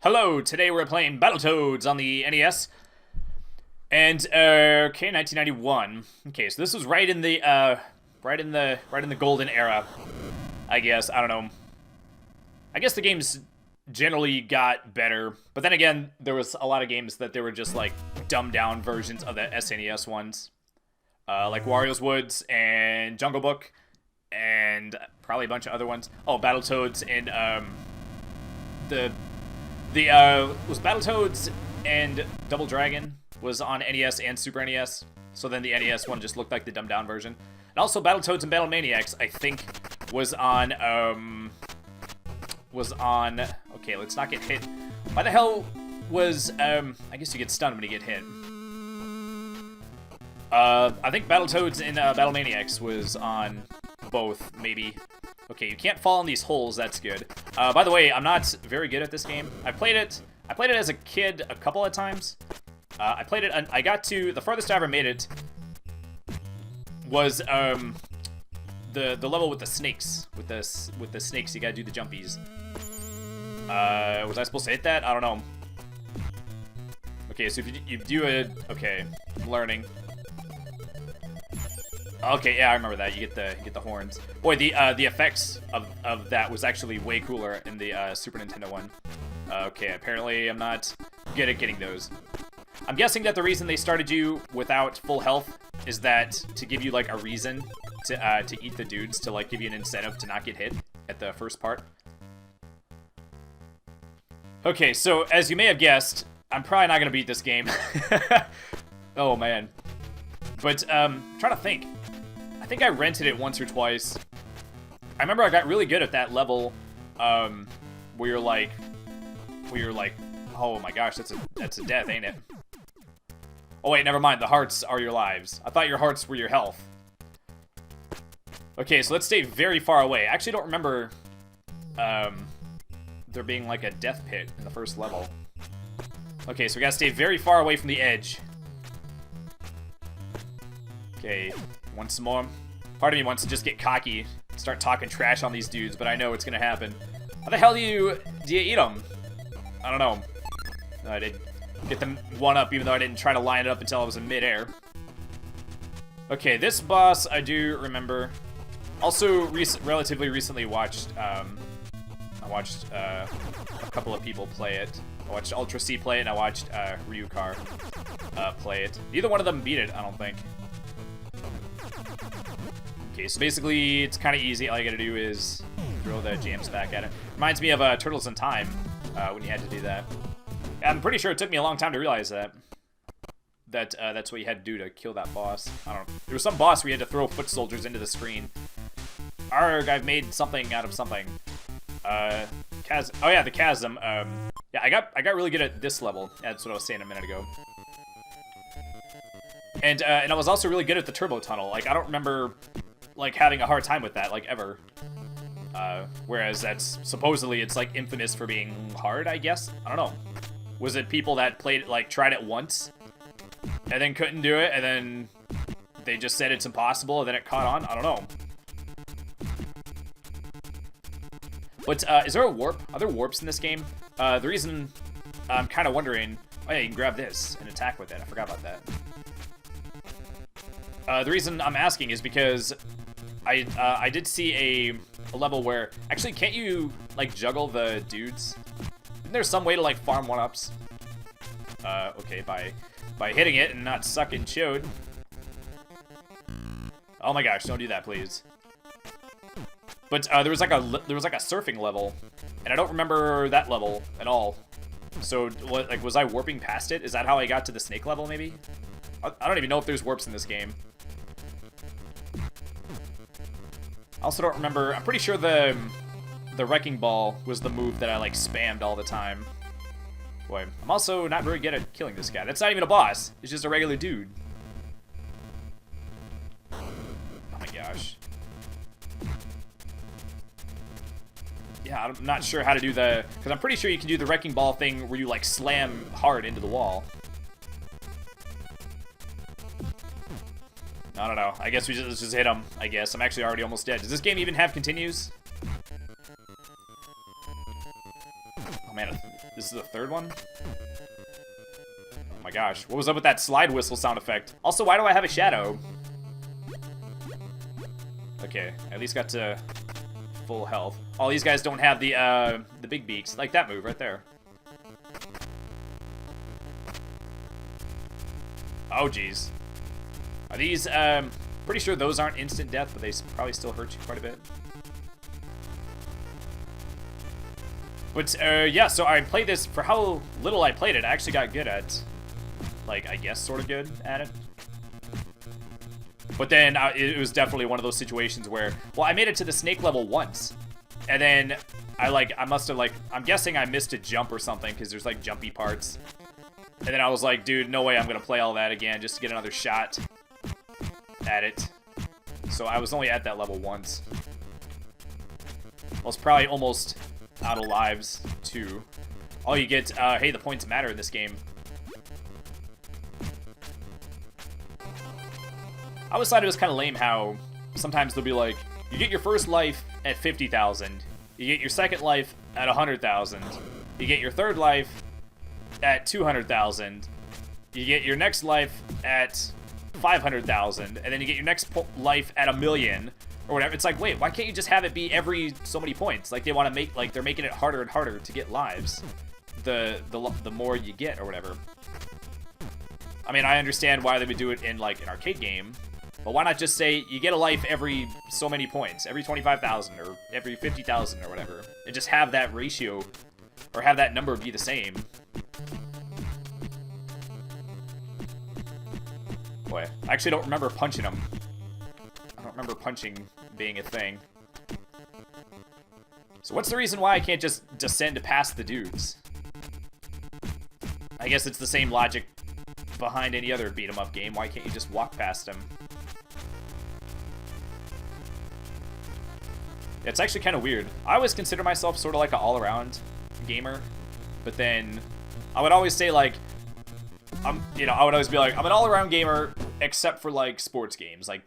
Hello, today we're playing Battletoads on the NES. And okay, 1991. Okay, so this was right in the right in the golden era, I guess. I don't know. I guess the games generally got better, but then again, there was a lot of games that they were just like dumbed down versions of the SNES ones. Like Wario's Woods and Jungle Book and probably a bunch of other ones. Oh, Battletoads and was Battletoads and Double Dragon was on NES and Super NES. So then the NES one just looked like the dumbed down version. And also Battletoads and Battlemaniacs, I think, was on okay, let's not get hit. Why the hell was I guess you get stunned when you get hit. I think Battletoads and Battlemaniacs was on both, maybe. Okay, you can't fall in these holes, that's good. By the way, I'm not very good at this game. I played it as a kid a couple of times. I played it, I got to, the farthest I ever made it was, the level with the snakes. With the snakes, you gotta do the jumpies. Was I supposed to hit that? I don't know. Okay, so if you do it, okay, I'm learning. Okay, yeah, I remember that. You get the horns. Boy, the effects of that was actually way cooler in the Super Nintendo one. Okay, apparently I'm not good at getting those. I'm guessing that the reason they started you without full health is that to give you like a reason to eat the dudes, to like give you an incentive to not get hit at the first part. Okay, so as you may have guessed, I'm probably not gonna beat this game. Oh man. But trying to think. I think I rented it once or twice. I remember I got really good at that level, where you're like, oh my gosh, that's a death, ain't it? Oh wait, never mind. The hearts are your lives. I thought your hearts were your health. Okay, so let's stay very far away. I actually don't remember, there being like a death pit in the first level. Okay, so we gotta stay very far away from the edge. Okay, once more. Part of me wants to just get cocky, start talking trash on these dudes, but I know it's gonna happen. How the hell do you eat them? I don't know. No, I did get them one up, even though I didn't try to line it up until I was in midair. Okay, this boss I do remember. Also, relatively recently watched. I watched a couple of people play it. I watched Ultra C play it, and I watched Ryukar play it. Neither one of them beat it, I don't think. Okay, so basically, it's kind of easy. All you gotta do is throw the jams back at it. Reminds me of Turtles in Time, when you had to do that. I'm pretty sure it took me a long time to realize that. That's what you had to do to kill that boss. I don't know. There was some boss where you had to throw foot soldiers into the screen. Arrgh, I've made something out of something. Chasm. Oh yeah, the chasm. Yeah, I got really good at this level. That's what I was saying a minute ago. And I was also really good at the turbo tunnel. Like, I don't remember like having a hard time with that, like, ever. Whereas that's supposedly it's like infamous for being hard, I guess. I don't know. Was it people that played it, like, tried it once and then couldn't do it, and then they just said it's impossible, and then it caught on? I don't know. But is there a warp? Are there warps in this game? The reason I'm kind of wondering. Oh yeah, you can grab this and attack with it. I forgot about that. The reason I'm asking is because I did see a level where actually can't you like juggle the dudes? Isn't there some way to like farm 1-ups? Okay, by hitting it and not sucking chode. Oh my gosh, don't do that, please. But there was like a surfing level, and I don't remember that level at all. So like, was I warping past it? Is that how I got to the snake level? Maybe. I don't even know if there's warps in this game. I also don't remember. I'm pretty sure the wrecking ball was the move that I like spammed all the time. Boy, I'm also not very good at killing this guy. That's not even a boss. It's just a regular dude. Oh my gosh. Yeah, I'm not sure how to do the... Because I'm pretty sure you can do the wrecking ball thing where you, like, slam hard into the wall. I don't know. I guess let's just hit him, I guess. I'm actually already almost dead. Does this game even have continues? man, this is the third one? Oh my gosh, what was up with that slide whistle sound effect? Also, why do I have a shadow? Okay, at least got to full health. All these guys don't have the big beaks, like that move right there. Oh geez. Are these, pretty sure those aren't instant death, but they probably still hurt you quite a bit. But, yeah, so I played this, for how little I played it, I actually got good at, like, I guess sort of good at it. But then it was definitely one of those situations where, well, I made it to the snake level once. And then I must have, like, I'm guessing I missed a jump or something, because there's, like, jumpy parts. And then I was like, dude, no way I'm going to play all that again just to get another shot at it. So I was only at that level once. I was probably almost out of lives, too. Oh, you get, hey, the points matter in this game. I always thought it was kind of lame how sometimes they'll be like, you get your first life at 50,000. You get your second life at 100,000. You get your third life at 200,000. You get your next life at 500,000. And then you get your next life at 1,000,000 or whatever. It's like, wait, why can't you just have it be every so many points? Like they want to make, like they're making it harder and harder to get lives. The more you get or whatever. I mean, I understand why they would do it in like an arcade game. But why not just say you get a life every so many points, every 25,000 or every 50,000 or whatever, and just have that ratio or have that number be the same. Boy, I actually don't remember punching them. I don't remember punching being a thing. So what's the reason why I can't just descend past the dudes? I guess it's the same logic behind any other beat-em-up game. Why can't you just walk past them? It's actually kind of weird. I always consider myself sort of like an all-around gamer, but then I would always say like, I would always be like, I'm an all-around gamer except for like sports games, like,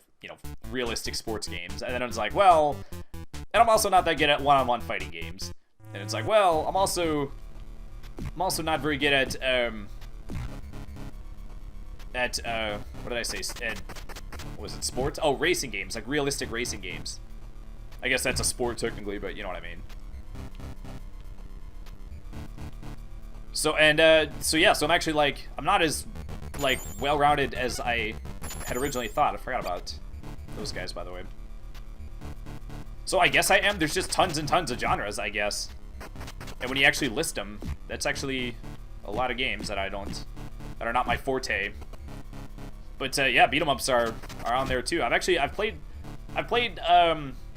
realistic sports games. And then it's like, well, and I'm also not that good at one-on-one fighting games. And it's like, well, I'm also not very good at what did I say? What was it, sports? Oh, racing games, like realistic racing games. I guess that's a sport technically, but you know what I mean. So, so yeah, so I'm actually like, I'm not as, like, well-rounded as I had originally thought. I forgot about those guys, by the way. So I guess I am. There's just tons and tons of genres, I guess. And when you actually list them, that's actually a lot of games that that are not my forte. But yeah, beat 'em ups are on there too. I'm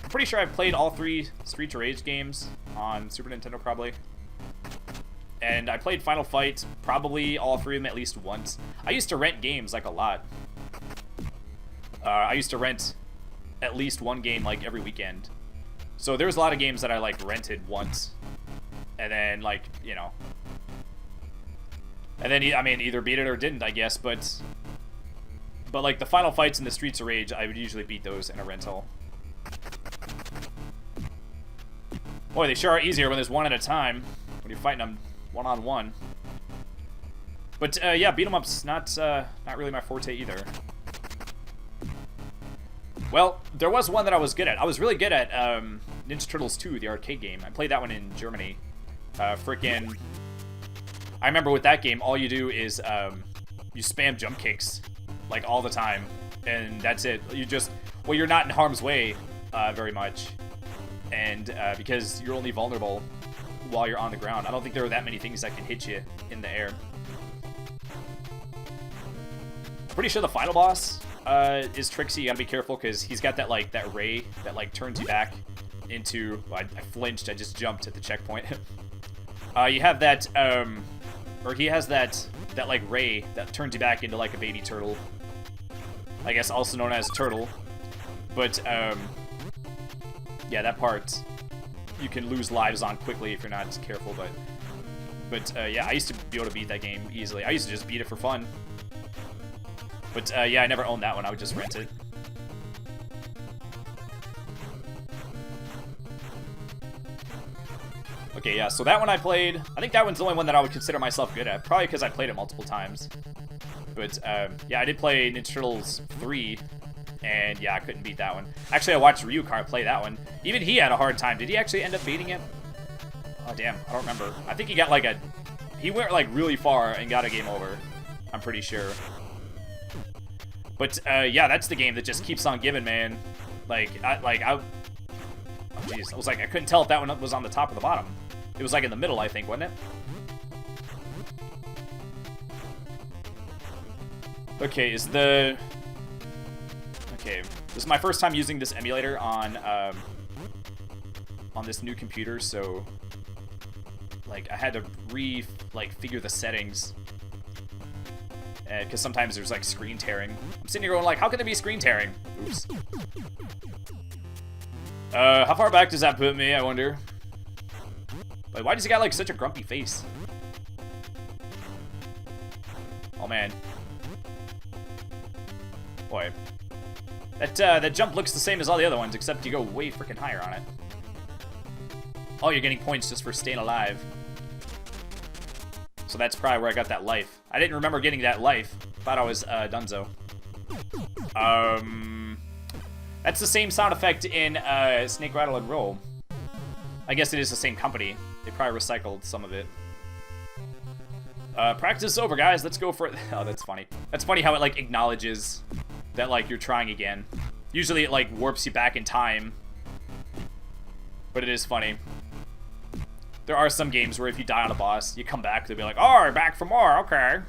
pretty sure I've played all 3 Streets of Rage games on Super Nintendo, probably. And I played Final Fight, probably all 3 of them at least once. I used to rent games, like, a lot. I used to rent at least one game, like, every weekend. So there was a lot of games that I, like, rented once. And then, like, and then, I mean, either beat it or didn't, I guess, but like, the Final Fights in the Streets of Rage, I would usually beat those in a rental. Boy, they sure are easier when there's one at a time, when you're fighting them one-on-one. But, yeah, beat 'em up's not really my forte either. Well, there was one that I was good at. I was really good at Ninja Turtles 2, the arcade game. I played that one in Germany. I remember with that game, all you do is you spam jump kicks, like, all the time. And that's it. Well, you're not in harm's way very much. And because you're only vulnerable while you're on the ground. I don't think there are that many things that can hit you in the air. I'm pretty sure the final boss is tricksy. You gotta be careful because he's got that that ray that turns you back into. Well, I flinched. I just jumped at the checkpoint. You have that, or he has that ray that turns you back into like a baby turtle. I guess also known as turtle. But yeah, that part you can lose lives on quickly if you're not careful. But yeah, I used to be able to beat that game easily. I used to just beat it for fun. But yeah, I never owned that one. I would just rent it. Okay, yeah, so that one I played. I think that one's the only one that I would consider myself good at. Probably because I played it multiple times. But, yeah, I did play Ninja Turtles 3. And, yeah, I couldn't beat that one. Actually, I watched Ryukart play that one. Even he had a hard time. Did he actually end up beating it? Oh, damn. I don't remember. I think he got, like, he went, like, really far and got a game over. I'm pretty sure. But, yeah, that's the game that just keeps on giving, man. Oh, jeez. I was like, I couldn't tell if that one was on the top or the bottom. It was like in the middle, I think, wasn't it? Okay, okay, this is my first time using this emulator on this new computer, so like I had to figure the settings, because sometimes there's like screen tearing. I'm sitting here going like, how can there be screen tearing? Oops. How far back does that put me, I wonder? Like, why does he got like such a grumpy face? Oh man. Boy. That jump looks the same as all the other ones, except you go way freaking higher on it. Oh, you're getting points just for staying alive. So that's probably where I got that life. I didn't remember getting that life. Thought I was donezo. That's the same sound effect in Snake Rattle and Roll. I guess it is the same company. They probably recycled some of it. Practice is over, guys. Let's go for it. Oh, that's funny. That's funny how it, like, acknowledges that, like, you're trying again. Usually it, like, warps you back in time. But it is funny. There are some games where if you die on a boss, you come back, they'll be like, oh, back for more, okay.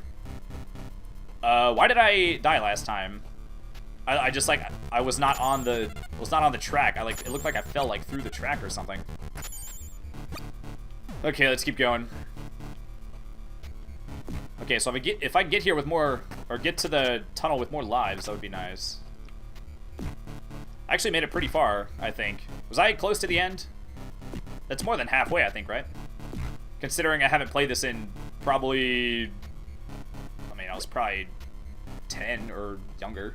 Why did I die last time? I just, like, I was not on the track. It looked like I fell, like, through the track or something. Okay, let's keep going. Okay, so if I get here with more, or get to the tunnel with more lives, that would be nice. I actually made it pretty far, I think. Was I close to the end? That's more than halfway, I think, right? Considering I haven't played this in probably... I mean, I was probably 10 or younger.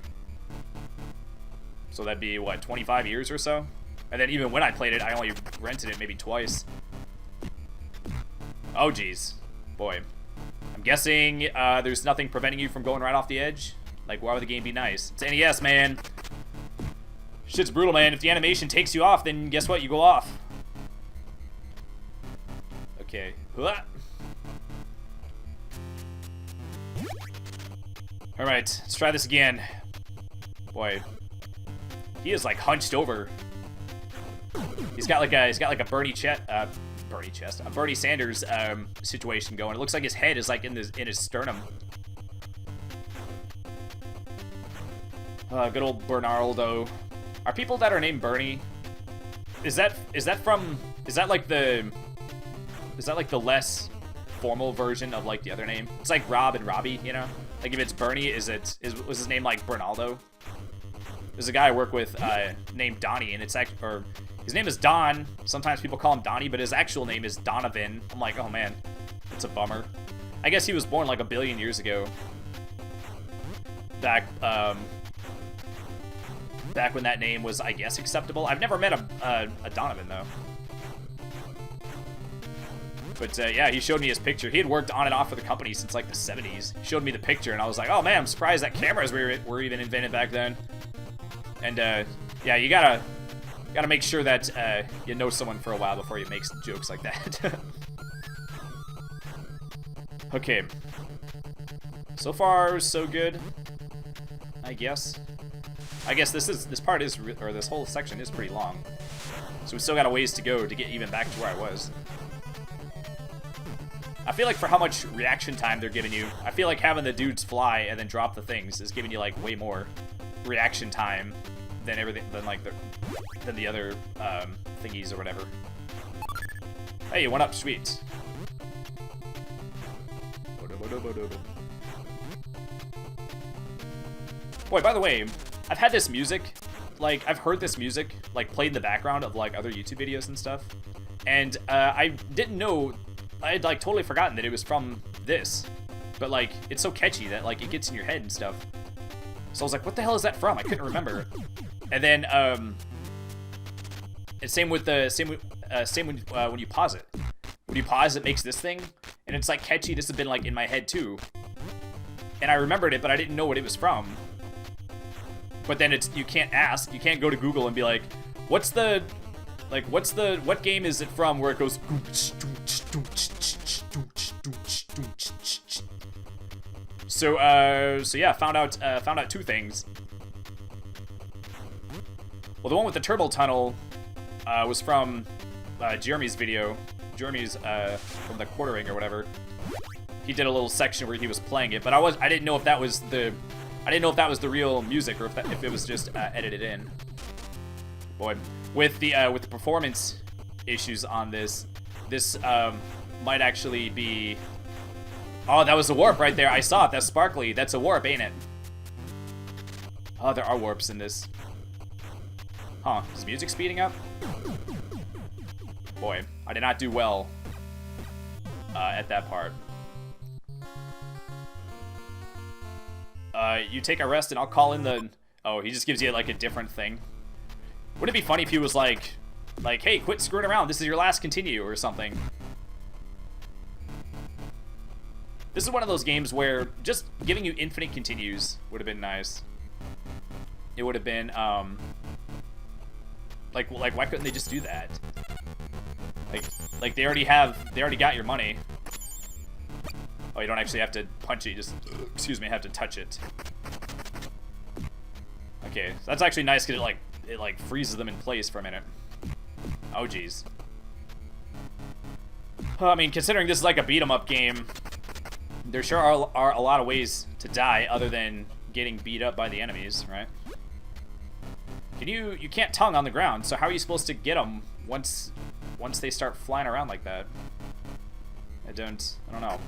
So that'd be, what, 25 years or so? And then even when I played it, I only rented it maybe twice. Oh, geez. Boy. I'm guessing there's nothing preventing you from going right off the edge. Like, why would the game be nice? It's NES, man. Shit's brutal, man. If the animation takes you off, then guess what? You go off. Okay. Alright, let's try this again. Boy. He is, like, hunched over. He's got like a Bernie Sanders situation going. It looks like his head is like in his sternum. Good old Bernardo. Are people that are named Bernie? Is that like the less formal version of like the other name? It's like Rob and Robbie, you know? Like if it's Bernie, was his name like Bernaldo? There's a guy I work with named Donnie, and it's actually, his name is Don. Sometimes people call him Donnie, but his actual name is Donovan. I'm like, oh man, that's a bummer. I guess he was born like a billion years ago. Back when that name was, I guess, acceptable. I've never met a Donovan though. But yeah, he showed me his picture. He had worked on and off for the company since like the 70s. He showed me the picture, and I was like, oh man, I'm surprised that cameras were even invented back then. And yeah, you gotta make sure that you know someone for a while before you make jokes like that. Okay. So far, so good. I guess. This part is, or this whole section is pretty long. So we still got a ways to go to get even back to where I was. I feel like for how much reaction time they're giving you, I feel like having the dudes fly and then drop the things is giving you like way more reaction time than than the other thingies or whatever. Hey, you went up, sweet. Boy, by the way, I've had this music, like, I've heard this music, like, played in the background of, like, other YouTube videos and stuff, and I didn't know, I had, like, totally forgotten that it was from this, but, like, it's so catchy that, like, it gets in your head and stuff. So I was like, what the hell is that from? I couldn't remember. And then, and same when you pause it. when you pause, it makes this thing, and it's like catchy. This has been like in my head too, and I remembered it, but I didn't know what it was from. But then you can't ask, you can't go to Google and be like, what game is it from where it goes. So yeah, found out two things. Well, the one with the turbo tunnel was from Jeremy's video. Jeremy's from the quartering or whatever. He did a little section where he was playing it, but I didn't know if that was the real music or if it was just edited in. Boy, with the performance issues on this might actually be. Oh, that was a warp right there. I saw it. That's sparkly. That's a warp, ain't it? Oh, there are warps in this. Huh? Is music speeding up? Boy, I did not do well at that part. You take a rest and I'll call in the... Oh, he just gives you like a different thing. Wouldn't it be funny if he was like, hey, quit screwing around. This is your last continue or something. This is one of those games where just giving you infinite continues would have been nice. It would have been, like why couldn't they just do that? Like they already got your money. Oh, you don't actually have to punch it, you just, excuse me, have to touch it. Okay, so that's actually nice because it like freezes them in place for a minute. Oh, jeez. I mean, considering this is like a beat-em-up game, there sure are a lot of ways to die other than getting beat up by the enemies, right? You can't tongue on the ground, so how are you supposed to get them once they start flying around like that? I don't know.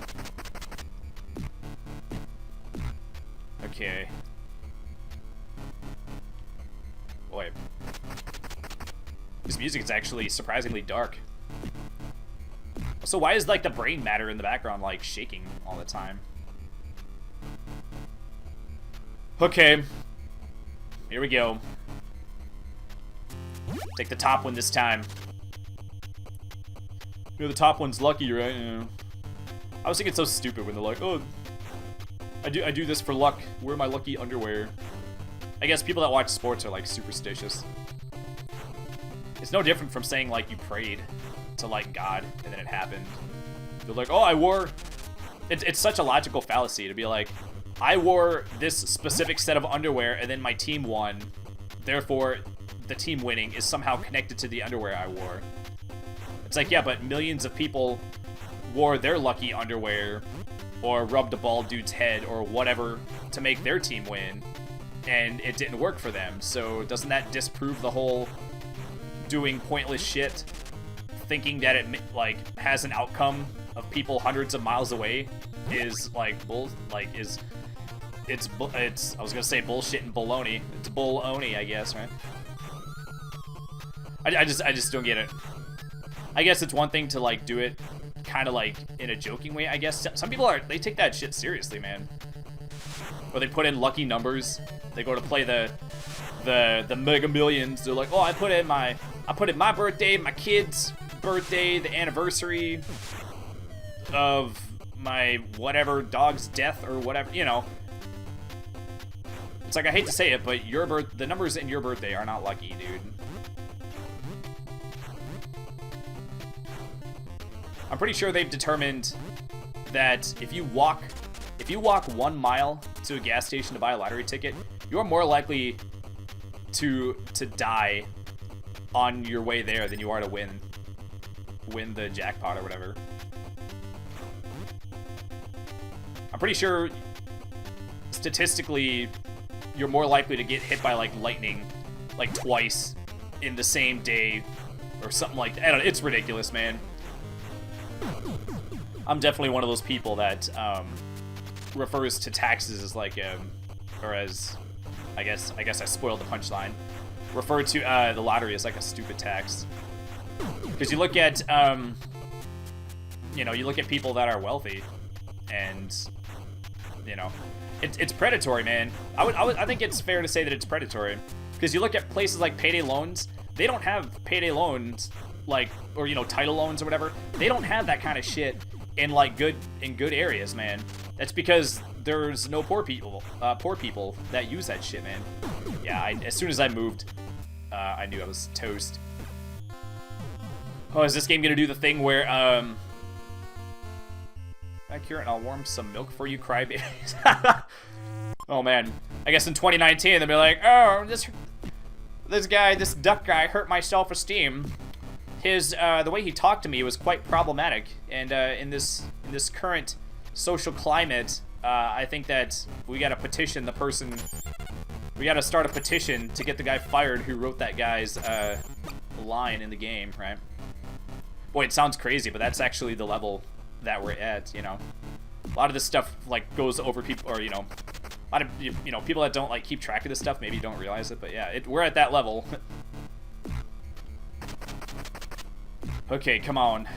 Okay. Boy. This music is actually surprisingly dark. So why is like the brain matter in the background like shaking all the time? Okay. Here we go. Take the top one this time. You know, the top one's lucky, right? Yeah. I was thinking it's so stupid when they're like, oh, I do this for luck. Wear my lucky underwear. I guess people that watch sports are like superstitious. It's no different from saying like you prayed to like God and then it happened. They're like, oh, I wore. It's such a logical fallacy to be like, I wore this specific set of underwear and then my team won. Therefore, the team winning is somehow connected to the underwear I wore. It's like, yeah, but millions of people wore their lucky underwear or rubbed a bald dude's head or whatever to make their team win, and it didn't work for them. So doesn't that disprove the whole doing pointless shit, thinking that it like has an outcome of people hundreds of miles away is like it's I was gonna say bullshit and baloney. It's bull-oni, I guess, right? I just don't get it. I guess it's one thing to like do it kind of like in a joking way, I guess. Some people they take that shit seriously, man. Or they put in lucky numbers. They go to play the Mega Millions. They're like, oh, I put in my birthday, my kid's birthday, the anniversary of my whatever dog's death or whatever, you know. It's like, I hate to say it, but the numbers in your birthday are not lucky, dude. I'm pretty sure they've determined that if you walk 1 mile to a gas station to buy a lottery ticket, you're more likely to die on your way there than you are to win the jackpot or whatever. I'm pretty sure statistically you're more likely to get hit by like lightning like twice in the same day or something like that. I don't know, it's ridiculous, man. I'm definitely one of those people that refers to taxes as like or as I guess I spoiled the punchline. Refer to the lottery as like a stupid tax. Because you look at you look at people that are wealthy, and you know, it's predatory, man. I think it's fair to say that it's predatory. Because you look at places like payday loans, they don't have payday loans like, or you know, title loans or whatever. They don't have that kind of shit in like good areas, man. That's because there's no poor people that use that shit, man. Yeah, as soon as I moved, I knew I was toast. Oh, is this game gonna do the thing where back here and I'll warm some milk for you, crybabies? Oh man, I guess in 2019 they'll be like, oh, this duck guy hurt my self-esteem. The way he talked to me was quite problematic, and in this current social climate, I think that we gotta petition the person. We gotta start a petition to get the guy fired who wrote that guy's line in the game, right? Boy, it sounds crazy, but that's actually the level that we're at, you know. A lot of this stuff like goes over people, or you know, a lot of you know, people that don't like keep track of this stuff maybe don't realize it, but yeah, we're at that level. Okay, come on.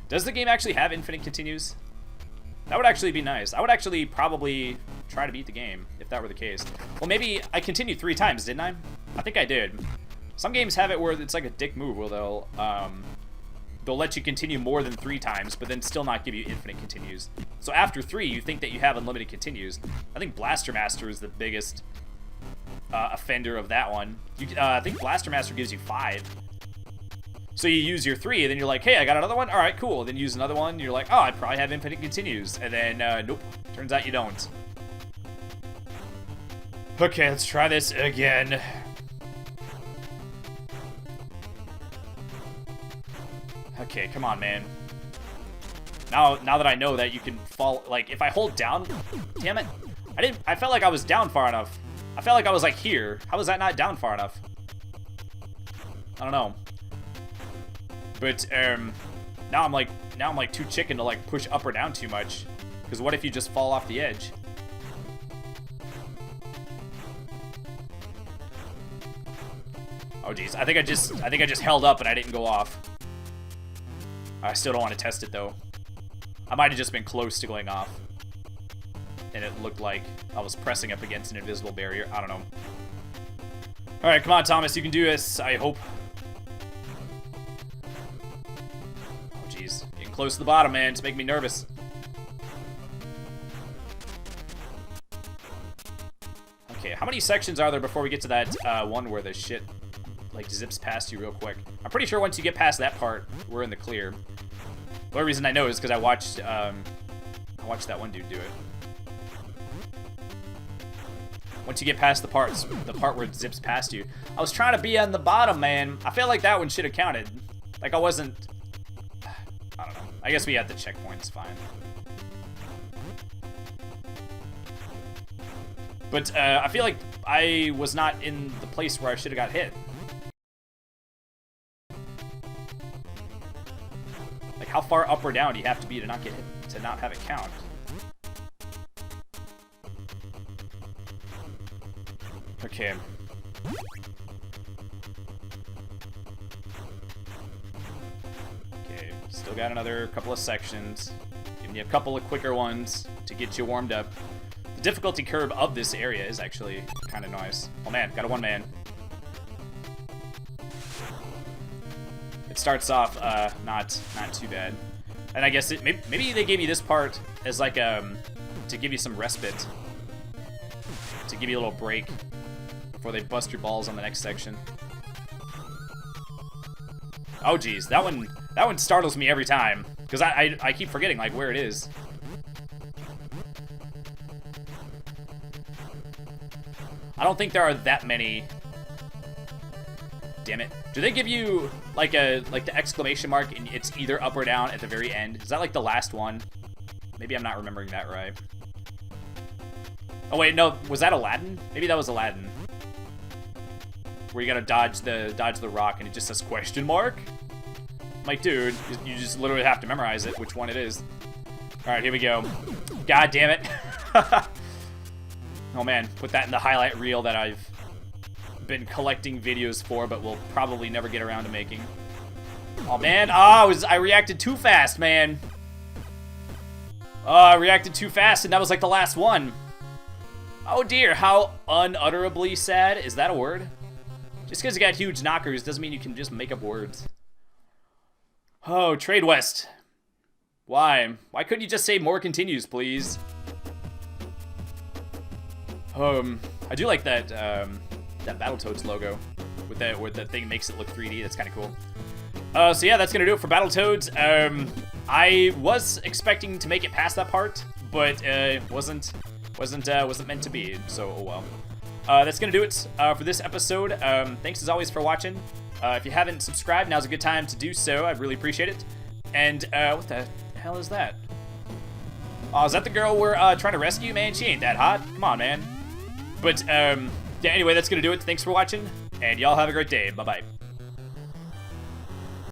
Does the game actually have infinite continues? That would actually be nice. I would actually probably try to beat the game if that were the case. Well, maybe I continued 3 times, didn't I? I think I did. Some games have it where it's like a dick move where they'll let you continue more than 3 times, but then still not give you infinite continues. So after 3, you think that you have unlimited continues. I think Blaster Master is the biggest offender of that one. I think Blaster Master gives you 5. So you use your 3, and then you're like, hey, I got another one? All right, cool. Then you use another one, and you're like, oh, I probably have infinite continues. And then, nope. Turns out you don't. Okay, let's try this again. Okay, come on, man. Now that I know that you can fall, like, if I hold down, damn it. I felt like I was down far enough. I felt like I was, like, here. How was that not down far enough? I don't know. But, now I'm like too chicken to, like, push up or down too much. Because what if you just fall off the edge? Oh, geez. I think I just held up and I didn't go off. I still don't want to test it, though. I might have just been close to going off. And it looked like I was pressing up against an invisible barrier. I don't know. Alright, come on, Thomas. You can do this, I hope. Oh, jeez. Getting close to the bottom, man. It's making me nervous. Okay, how many sections are there before we get to that that one where the shit like zips past you real quick? I'm pretty sure once you get past that part, we're in the clear. The only reason I know is because I watched that one dude do it. Once you get past the part where it zips past you. I was trying to be on the bottom, man. I feel like that one should have counted. Like I wasn't, I don't know. I guess we had the checkpoints, fine. But I feel like I was not in the place where I should have got hit. Like how far up or down do you have to be to not get hit, to not have it count? Okay. Okay, still got another couple of sections. Giving you a couple of quicker ones to get you warmed up. The difficulty curve of this area is actually kind of nice. Oh man, got a 1-man. It starts off not too bad. And I guess maybe they gave you this part as like to give you some respite. To give you a little break before they bust your balls on the next section. Oh geez, that one startles me every time because I keep forgetting like where it is. I don't think there are that many. Damn it! Do they give you like the exclamation mark and it's either up or down at the very end? Is that like the last one? Maybe I'm not remembering that right. Oh wait, no, was that Aladdin? Maybe that was Aladdin. Where you gotta dodge the rock and it just says question mark? I'm like, dude, you just literally have to memorize it, which one it is. Alright, here we go. God damn it. Oh man, put that in the highlight reel that I've been collecting videos for, but will probably never get around to making. Oh man, I reacted too fast, man. I reacted too fast and that was like the last one. Oh dear, how unutterably sad. Is that a word? Just because you got huge knockers doesn't mean you can just make up words. Oh, Trade West. Why? Why couldn't you just say more continues, please? I do like that that Battletoads logo with that where the thing makes it look 3D. That's kind of cool. So yeah, that's gonna do it for Battletoads. I was expecting to make it past that part, but wasn't meant to be. So oh well. That's gonna do it for this episode. Thanks as always for watching. If you haven't subscribed, now's a good time to do so. I'd really appreciate it. And what the hell is that? Oh, is that the girl we're trying to rescue? Man, she ain't that hot. Come on, man. But yeah, anyway, that's gonna do it. Thanks for watching, and y'all have a great day. Bye-bye.